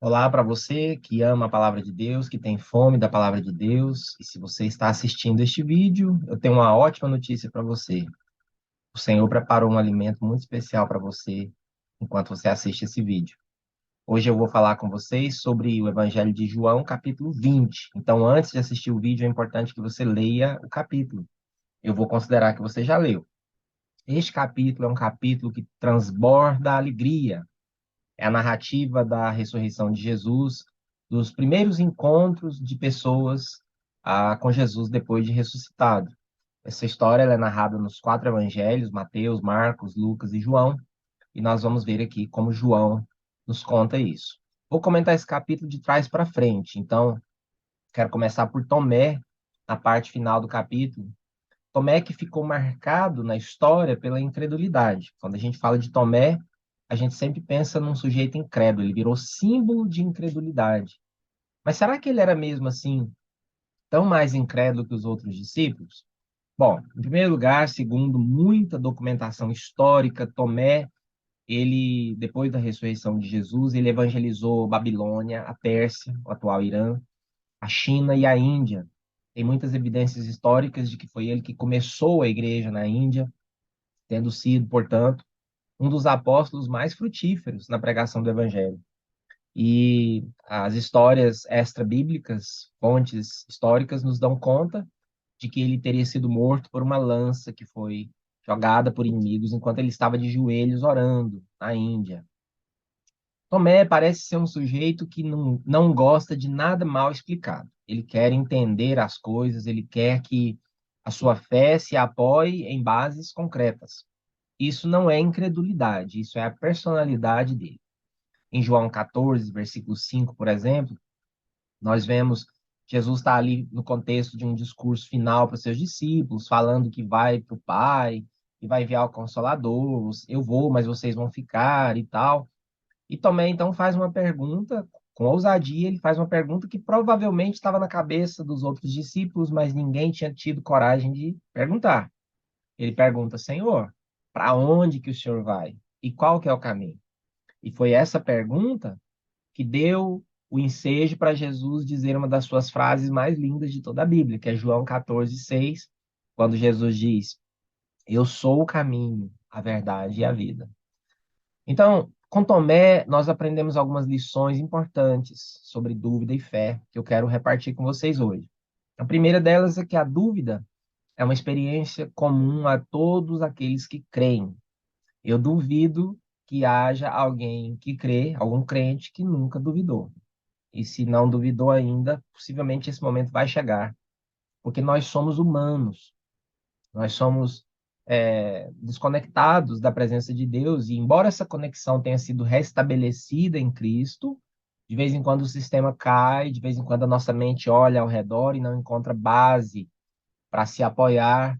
Olá para você que ama a palavra de Deus, que tem fome da palavra de Deus. E se você está assistindo este vídeo, eu tenho uma ótima notícia para você. O Senhor preparou um alimento muito especial para você enquanto você assiste esse vídeo. Hoje eu vou falar com vocês sobre o Evangelho de João, capítulo 20. Então, antes de assistir o vídeo, é importante que você leia o capítulo. Eu vou considerar que você já leu. Este capítulo é um capítulo que transborda alegria. É a narrativa da ressurreição de Jesus, dos primeiros encontros de pessoas com Jesus depois de ressuscitado. Essa história ela é narrada nos quatro evangelhos, Mateus, Marcos, Lucas e João, e nós vamos ver aqui como João nos conta isso. Vou comentar esse capítulo de trás para frente, então quero começar por Tomé, na parte final do capítulo. Tomé que ficou marcado na história pela incredulidade. Quando a gente fala de Tomé, a gente sempre pensa num sujeito incrédulo, ele virou símbolo de incredulidade. Mas será que ele era mesmo assim, tão mais incrédulo que os outros discípulos? Bom, em primeiro lugar, segundo muita documentação histórica, Tomé, ele, depois da ressurreição de Jesus, ele evangelizou Babilônia, a Pérsia, o atual Irã, a China e a Índia. Tem muitas evidências históricas de que foi ele que começou a igreja na Índia, tendo sido, portanto, um dos apóstolos mais frutíferos na pregação do evangelho. E as histórias extra-bíblicas, fontes históricas, nos dão conta de que ele teria sido morto por uma lança que foi jogada por inimigos enquanto ele estava de joelhos orando na Índia. Tomé parece ser um sujeito que não gosta de nada mal explicado. Ele quer entender as coisas, ele quer que a sua fé se apoie em bases concretas. Isso não é incredulidade, isso é a personalidade dele. Em João 14, versículo 5, por exemplo, nós vemos Jesus está ali no contexto de um discurso final para os seus discípulos, falando que vai para o Pai, que vai enviar o Consolador, eu vou, mas vocês vão ficar e tal. E Tomé, então, faz uma pergunta, com ousadia, ele faz uma pergunta que provavelmente estava na cabeça dos outros discípulos, mas ninguém tinha tido coragem de perguntar. Ele pergunta, Senhor, para onde que o Senhor vai? E qual que é o caminho? E foi essa pergunta que deu o ensejo para Jesus dizer uma das suas frases mais lindas de toda a Bíblia, que é João 14:6, quando Jesus diz: Eu sou o caminho, a verdade e a vida. Então, com Tomé, nós aprendemos algumas lições importantes sobre dúvida e fé, que eu quero repartir com vocês hoje. A primeira delas é que a dúvida é uma experiência comum a todos aqueles que creem. Eu duvido que haja alguém que crê, algum crente que nunca duvidou. E se não duvidou ainda, possivelmente esse momento vai chegar, porque nós somos humanos, nós somos desconectados da presença de Deus, e embora essa conexão tenha sido restabelecida em Cristo, de vez em quando o sistema cai, de vez em quando a nossa mente olha ao redor e não encontra base para se apoiar,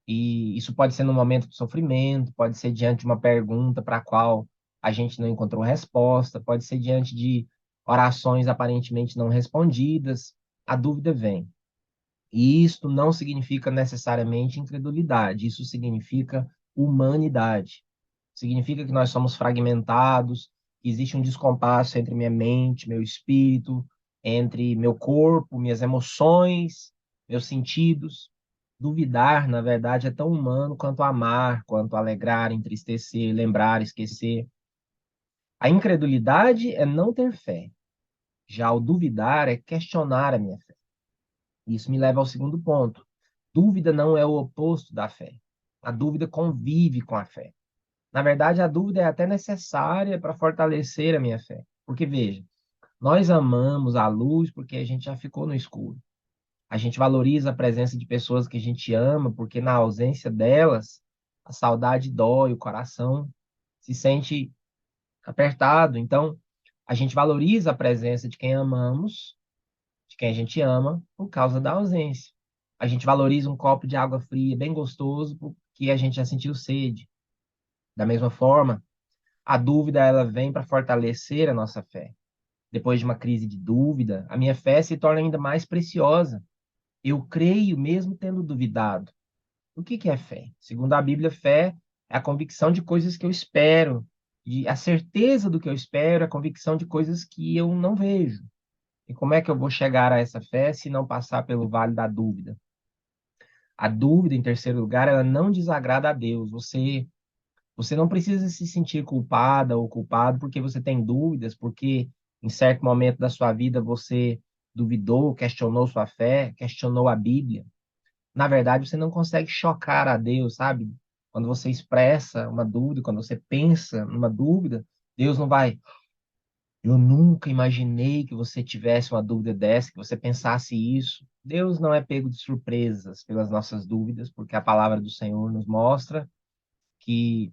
e isso pode ser no momento de sofrimento, pode ser diante de uma pergunta para a qual a gente não encontrou resposta, pode ser diante de orações aparentemente não respondidas. A dúvida vem. E isto não significa necessariamente incredulidade, isso significa humanidade. Significa que nós somos fragmentados, que existe um descompasso entre minha mente, meu espírito, entre meu corpo, minhas emoções, meus sentidos. Duvidar, na verdade, é tão humano quanto amar, quanto alegrar, entristecer, lembrar, esquecer. A incredulidade é não ter fé. Já o duvidar é questionar a minha fé. Isso me leva ao segundo ponto. Dúvida não é o oposto da fé. A dúvida convive com a fé. Na verdade, a dúvida é até necessária para fortalecer a minha fé. Porque, veja, nós amamos a luz porque a gente já ficou no escuro. A gente valoriza a presença de pessoas que a gente ama, porque na ausência delas, a saudade dói, o coração se sente apertado. Então, a gente valoriza a presença de quem amamos, de quem a gente ama, por causa da ausência. A gente valoriza um copo de água fria, bem gostoso, porque a gente já sentiu sede. Da mesma forma, a dúvida ela vem para fortalecer a nossa fé. Depois de uma crise de dúvida, a minha fé se torna ainda mais preciosa. Eu creio mesmo tendo duvidado. O que que é fé? Segundo a Bíblia, fé é a convicção de coisas que eu espero, a certeza do que eu espero, a convicção de coisas que eu não vejo. E como é que eu vou chegar a essa fé se não passar pelo vale da dúvida? A dúvida, em terceiro lugar, ela não desagrada a Deus. Você não precisa se sentir culpada ou culpado porque você tem dúvidas, porque em certo momento da sua vida você duvidou, questionou sua fé, questionou a Bíblia. Na verdade, você não consegue chocar a Deus, sabe? Quando você expressa uma dúvida, quando você pensa numa dúvida, Deus não vai. Eu nunca imaginei que você tivesse uma dúvida dessa, que você pensasse isso. Deus não é pego de surpresas pelas nossas dúvidas, porque a palavra do Senhor nos mostra que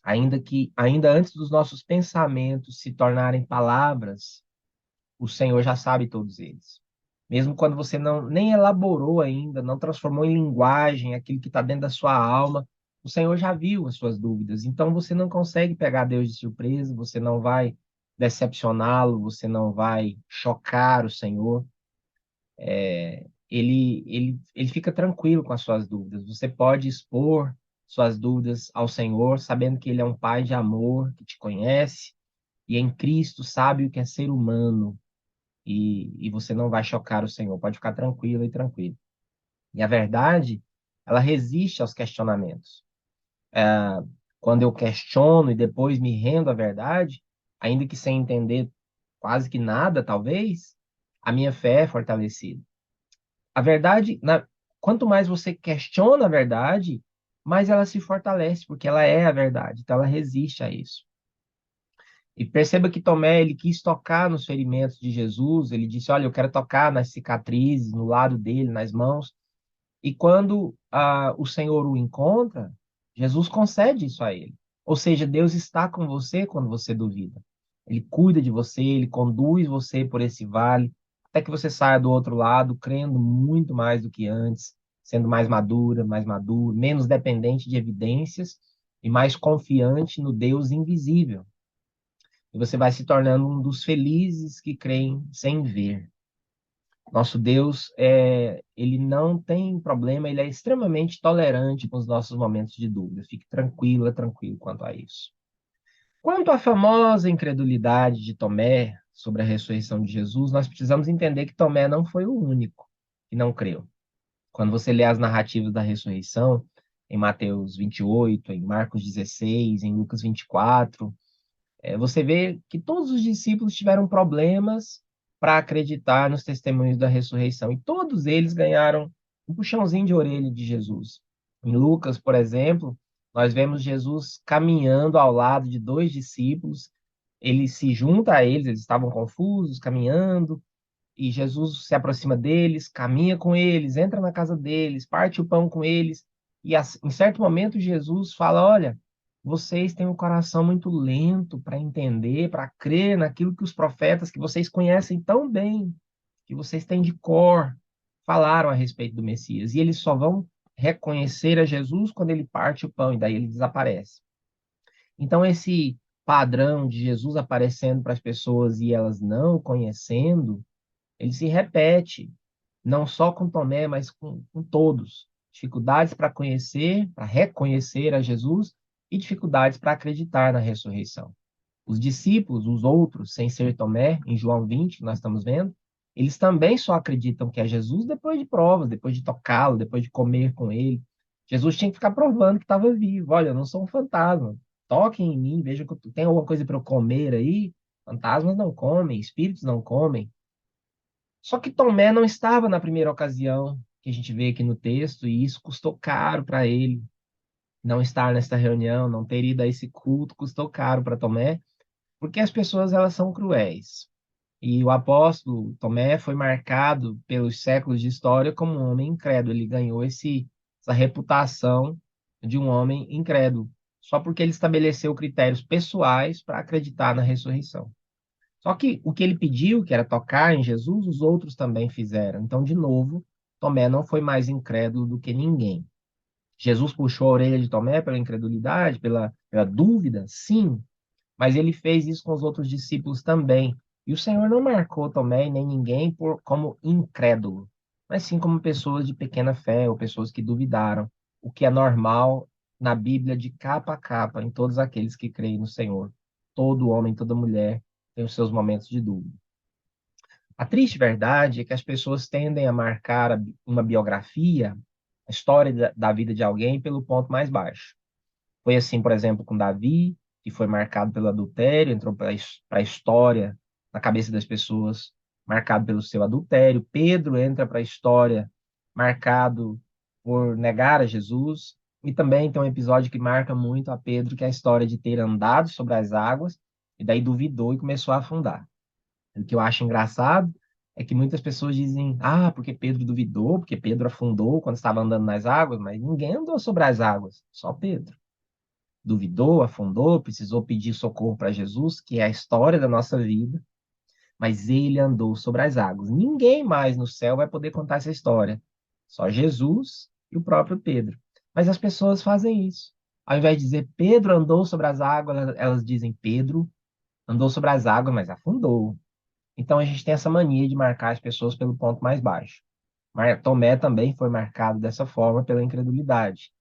ainda antes dos nossos pensamentos se tornarem palavras, o Senhor já sabe todos eles. Mesmo quando você não nem elaborou ainda, não transformou em linguagem aquilo que está dentro da sua alma, o Senhor já viu as suas dúvidas. Então você não consegue pegar Deus de surpresa, você não vai decepcioná-lo, você não vai chocar o Senhor. Ele fica tranquilo com as suas dúvidas. Você pode expor suas dúvidas ao Senhor, sabendo que Ele é um Pai de amor, que te conhece, e em Cristo sabe o que é ser humano, e você não vai chocar o Senhor. Pode ficar tranquilo e tranquilo. E a verdade, ela resiste aos questionamentos. Quando eu questiono e depois me rendo à verdade, ainda que sem entender quase que nada, talvez, a minha fé é fortalecida. A verdade, quanto mais você questiona a verdade, mais ela se fortalece, porque ela é a verdade, então ela resiste a isso. E perceba que Tomé, ele quis tocar nos ferimentos de Jesus, ele disse, olha, eu quero tocar nas cicatrizes, no lado dele, nas mãos. E quando o Senhor o encontra, Jesus concede isso a ele. Ou seja, Deus está com você quando você duvida. Ele cuida de você, ele conduz você por esse vale, até que você saia do outro lado, crendo muito mais do que antes, sendo mais madura, mais maduro, menos dependente de evidências e mais confiante no Deus invisível. E você vai se tornando um dos felizes que creem sem ver. Nosso Deus, ele não tem problema, ele é extremamente tolerante com os nossos momentos de dúvida. Fique tranquila, tranquilo quanto a isso. Quanto à famosa incredulidade de Tomé sobre a ressurreição de Jesus, nós precisamos entender que Tomé não foi o único que não creu. Quando você lê as narrativas da ressurreição, em Mateus 28, em Marcos 16, em Lucas 24, você vê que todos os discípulos tiveram problemas para acreditar nos testemunhos da ressurreição. E todos eles ganharam um puxãozinho de orelha de Jesus. Em Lucas, por exemplo, nós vemos Jesus caminhando ao lado de dois discípulos. Ele se junta a eles, eles estavam confusos, caminhando, e Jesus se aproxima deles, caminha com eles, entra na casa deles, parte o pão com eles. E em certo momento Jesus fala: Olha, vocês têm um coração muito lento para entender, para crer naquilo que os profetas que vocês conhecem tão bem, que vocês têm de cor, falaram a respeito do Messias. E eles só vão reconhecer a Jesus quando ele parte o pão, e daí ele desaparece. Então, esse padrão de Jesus aparecendo para as pessoas e elas não o conhecendo, ele se repete, não só com Tomé, mas com todos. Dificuldades para conhecer, para reconhecer a Jesus e dificuldades para acreditar na ressurreição. Os discípulos, os outros, sem ser Tomé, em João 20, que nós estamos vendo, eles também só acreditam que é Jesus depois de provas, depois de tocá-lo, depois de comer com ele. Jesus tinha que ficar provando que estava vivo. Olha, eu não sou um fantasma. Toquem em mim, vejam que tem alguma coisa para eu comer aí. Fantasmas não comem, espíritos não comem. Só que Tomé não estava na primeira ocasião que a gente vê aqui no texto, e isso custou caro para ele. Não estar nesta reunião, não ter ido a esse culto, custou caro para Tomé, porque as pessoas elas são cruéis. E o apóstolo Tomé foi marcado pelos séculos de história como um homem incrédulo. Ele ganhou essa reputação de um homem incrédulo, só porque ele estabeleceu critérios pessoais para acreditar na ressurreição. Só que o que ele pediu, que era tocar em Jesus, os outros também fizeram. Então, de novo, Tomé não foi mais incrédulo do que ninguém. Jesus puxou a orelha de Tomé pela incredulidade, pela dúvida? Sim, mas ele fez isso com os outros discípulos também. E o Senhor não marcou Tomé e nem ninguém como incrédulo, mas sim como pessoas de pequena fé ou pessoas que duvidaram, o que é normal na Bíblia de capa a capa, em todos aqueles que creem no Senhor. Todo homem, toda mulher tem os seus momentos de dúvida. A triste verdade é que as pessoas tendem a marcar uma biografia, a história da vida de alguém, pelo ponto mais baixo. Foi assim, por exemplo, com Davi, que foi marcado pelo adultério, entrou para a história, na cabeça das pessoas, marcado pelo seu adultério. Pedro entra para a história, marcado por negar a Jesus. E também tem um episódio que marca muito a Pedro, que é a história de ter andado sobre as águas, e daí duvidou e começou a afundar. O que eu acho engraçado é que muitas pessoas dizem, ah, porque Pedro duvidou, porque Pedro afundou quando estava andando nas águas, mas ninguém andou sobre as águas, só Pedro. Duvidou, afundou, precisou pedir socorro para Jesus, que é a história da nossa vida, mas ele andou sobre as águas. Ninguém mais no céu vai poder contar essa história, só Jesus e o próprio Pedro. Mas as pessoas fazem isso. Ao invés de dizer Pedro andou sobre as águas, elas dizem Pedro andou sobre as águas, mas afundou. Então a gente tem essa mania de marcar as pessoas pelo ponto mais baixo. Tomé também foi marcado dessa forma pela incredulidade.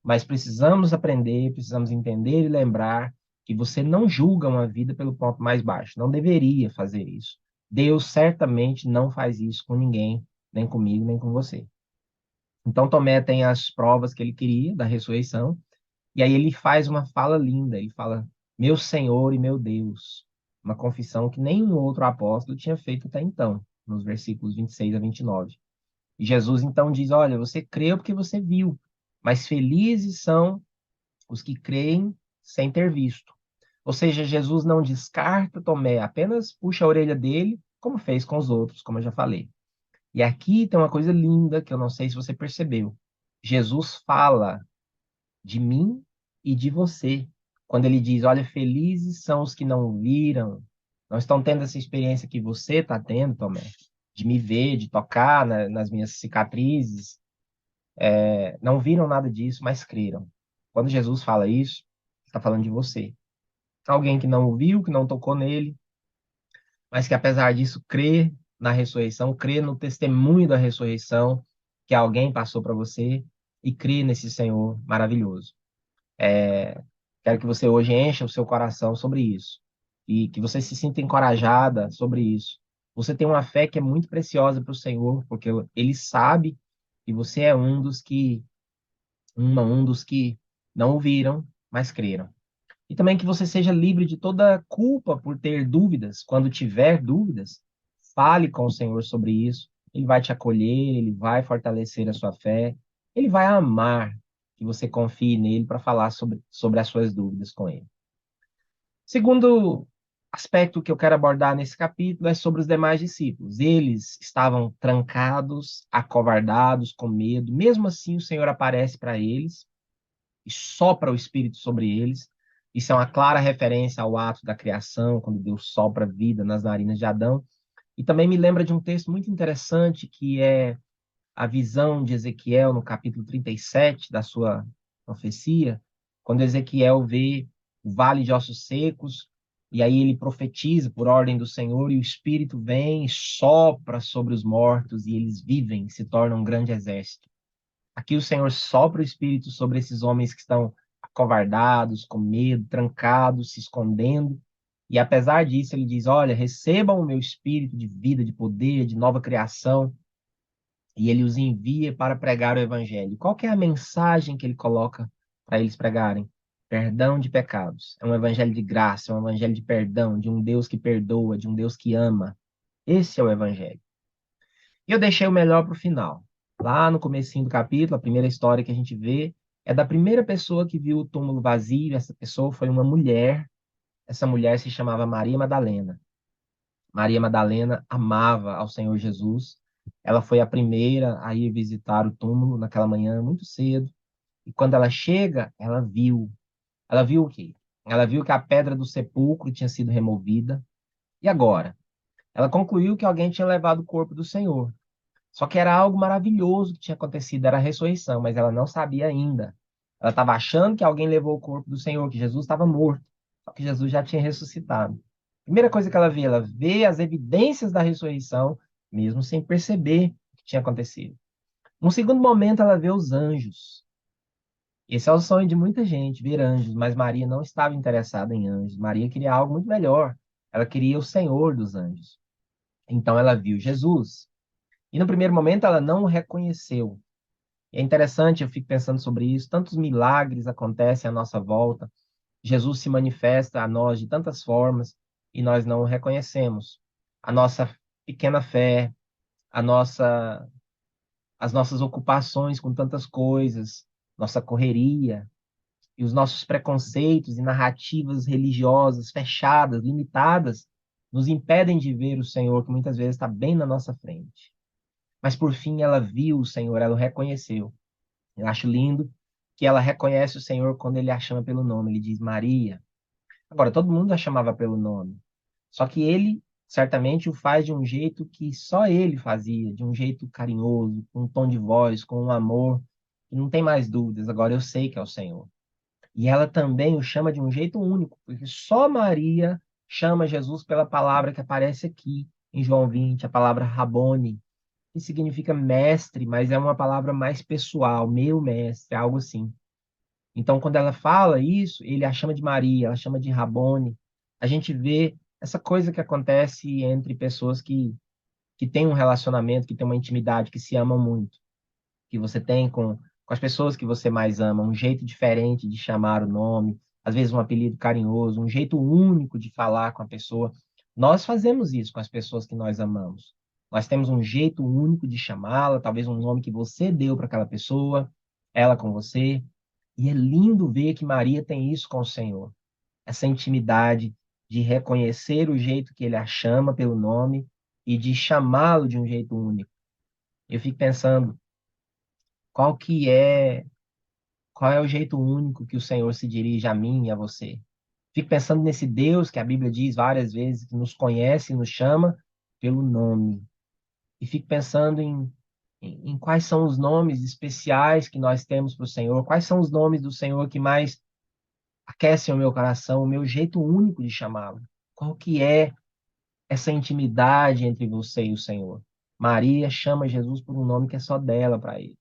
Mas precisamos aprender, precisamos entender e lembrar que você não julga uma vida pelo ponto mais baixo. Não deveria fazer isso. Deus certamente não faz isso com ninguém, nem comigo, nem com você. Então Tomé tem as provas que ele queria da ressurreição, e aí ele faz uma fala linda. Ele fala: Meu Senhor e meu Deus. Uma confissão que nenhum outro apóstolo tinha feito até então, nos versículos 26 a 29. E Jesus então diz: Olha, você creu porque você viu, mas felizes são os que creem sem ter visto. Ou seja, Jesus não descarta Tomé, apenas puxa a orelha dele, como fez com os outros, como eu já falei. E aqui tem uma coisa linda que eu não sei se você percebeu. Jesus fala de mim e de você. Quando ele diz, olha, felizes são os que não viram, não estão tendo essa experiência que você está tendo, Tomé, de me ver, de tocar nas minhas cicatrizes, não viram nada disso, mas creram. Quando Jesus fala isso, está falando de você. Alguém que não o viu, que não tocou nele, mas que apesar disso crê na ressurreição, crê no testemunho da ressurreição que alguém passou para você e crê nesse Senhor maravilhoso. Quero que você hoje encha o seu coração sobre isso e que você se sinta encorajada sobre isso. Você tem uma fé que é muito preciosa para o Senhor, porque Ele sabe que você é um dos que não o viram, mas creram. E também que você seja livre de toda culpa por ter dúvidas. Quando tiver dúvidas, fale com o Senhor sobre isso. Ele vai te acolher, ele vai fortalecer a sua fé, ele vai amar que você confie nele para falar sobre as suas dúvidas com ele. Segundo aspecto que eu quero abordar nesse capítulo é sobre os demais discípulos. Eles estavam trancados, acovardados, com medo. Mesmo assim, o Senhor aparece para eles e sopra o Espírito sobre eles. Isso é uma clara referência ao ato da criação, quando Deus sopra vida nas narinas de Adão. E também me lembra de um texto muito interessante, que é a visão de Ezequiel no capítulo 37 da sua profecia, quando Ezequiel vê o vale de ossos secos, e aí ele profetiza por ordem do Senhor, e o Espírito vem e sopra sobre os mortos, e eles vivem, se tornam um grande exército. Aqui o Senhor sopra o Espírito sobre esses homens que estão acovardados, com medo, trancados, se escondendo. E apesar disso, ele diz: Olha, recebam o meu espírito de vida, de poder, de nova criação. E ele os envia para pregar o evangelho. Qual que é a mensagem que ele coloca para eles pregarem? Perdão de pecados. É um evangelho de graça, é um evangelho de perdão, de um Deus que perdoa, de um Deus que ama. Esse é o evangelho. E eu deixei o melhor para o final. Lá no comecinho do capítulo, a primeira história que a gente vê é da primeira pessoa que viu o túmulo vazio. Essa pessoa foi uma mulher. Essa mulher se chamava Maria Madalena. Maria Madalena amava ao Senhor Jesus. Ela foi a primeira a ir visitar o túmulo naquela manhã, muito cedo. E quando ela chega, ela viu. Ela viu o quê? Ela viu que a pedra do sepulcro tinha sido removida. E agora? Ela concluiu que alguém tinha levado o corpo do Senhor. Só que era algo maravilhoso que tinha acontecido, era a ressurreição, mas ela não sabia ainda. Ela estava achando que alguém levou o corpo do Senhor, que Jesus estava morto. Só que Jesus já tinha ressuscitado. Primeira coisa que ela vê as evidências da ressurreição, mesmo sem perceber o que tinha acontecido. Num segundo momento, ela vê os anjos. Esse é o sonho de muita gente, ver anjos, mas Maria não estava interessada em anjos. Maria queria algo muito melhor. Ela queria o Senhor dos anjos. Então ela viu Jesus. E no primeiro momento ela não o reconheceu. É interessante, eu fico pensando sobre isso. Tantos milagres acontecem à nossa volta. Jesus se manifesta a nós de tantas formas e nós não o reconhecemos. A nossa pequena fé, a nossa, as nossas ocupações com tantas coisas, nossa correria e os nossos preconceitos e narrativas religiosas fechadas, limitadas, nos impedem de ver o Senhor que muitas vezes está bem na nossa frente. Mas por fim ela viu o Senhor, ela o reconheceu. Eu acho lindo que ela reconhece o Senhor quando ele a chama pelo nome. Ele diz Maria. Agora, todo mundo a chamava pelo nome. Só que ele, certamente, o faz de um jeito que só ele fazia, de um jeito carinhoso, com um tom de voz, com um amor. E não tem mais dúvidas, agora eu sei que é o Senhor. E ela também o chama de um jeito único, porque só Maria chama Jesus pela palavra que aparece aqui em João 20, a palavra Rabone, que significa mestre, mas é uma palavra mais pessoal, meu mestre, algo assim. Então, quando ela fala isso, ele a chama de Maria, ela chama de Rabone. A gente vê essa coisa que acontece entre pessoas que têm um relacionamento, que têm uma intimidade, que se amam muito, que você tem com as pessoas que você mais ama, um jeito diferente de chamar o nome, às vezes um apelido carinhoso, um jeito único de falar com a pessoa. Nós fazemos isso com as pessoas que nós amamos. Nós temos um jeito único de chamá-la, talvez um nome que você deu para aquela pessoa, ela com você. E é lindo ver que Maria tem isso com o Senhor, essa intimidade de reconhecer o jeito que ele a chama pelo nome e de chamá-lo de um jeito único. Eu fico pensando, qual que é, qual é o jeito único que o Senhor se dirige a mim e a você? Fico pensando nesse Deus que a Bíblia diz várias vezes que nos conhece e nos chama pelo nome. E fico pensando em quais são os nomes especiais que nós temos para o Senhor, quais são os nomes do Senhor que mais aquecem o meu coração, o meu jeito único de chamá-lo. Qual que é essa intimidade entre você e o Senhor? Maria chama Jesus por um nome que é só dela para ele.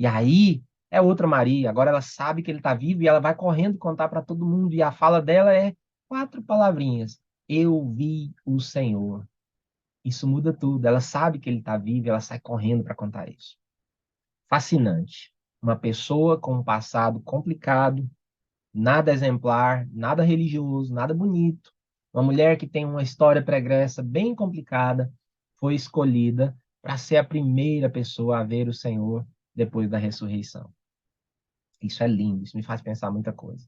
E aí é outra Maria. Agora ela sabe que ele está vivo e ela vai correndo contar para todo mundo. E a fala dela é quatro palavrinhas: Eu vi o Senhor. Isso muda tudo. Ela sabe que ele está vivo e ela sai correndo para contar isso. Fascinante. Uma pessoa com um passado complicado, nada exemplar, nada religioso, nada bonito. Uma mulher que tem uma história pregressa bem complicada, foi escolhida para ser a primeira pessoa a ver o Senhor depois da ressurreição. Isso é lindo, isso me faz pensar muita coisa.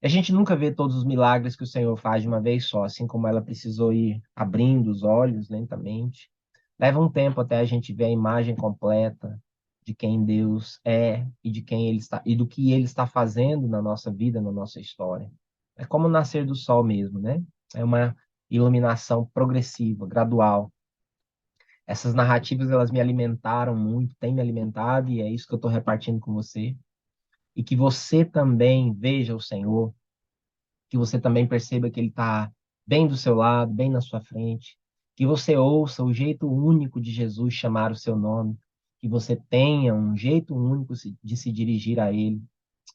A gente nunca vê todos os milagres que o Senhor faz de uma vez só, assim como ela precisou ir abrindo os olhos lentamente. Leva um tempo até a gente ver a imagem completa de quem Deus é e de quem ele está e do que ele está fazendo na nossa vida, na nossa história. É como o nascer do sol mesmo, né? É uma iluminação progressiva, gradual. Essas narrativas elas me alimentaram muito, têm me alimentado e é isso que eu estou repartindo com você. E que você também veja o Senhor, que você também perceba que Ele está bem do seu lado, bem na sua frente, que você ouça o jeito único de Jesus chamar o seu nome, que você tenha um jeito único de se dirigir a Ele.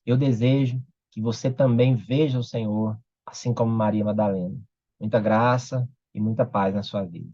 Eu desejo que você também veja o Senhor, assim como Maria Madalena. Muita graça e muita paz na sua vida.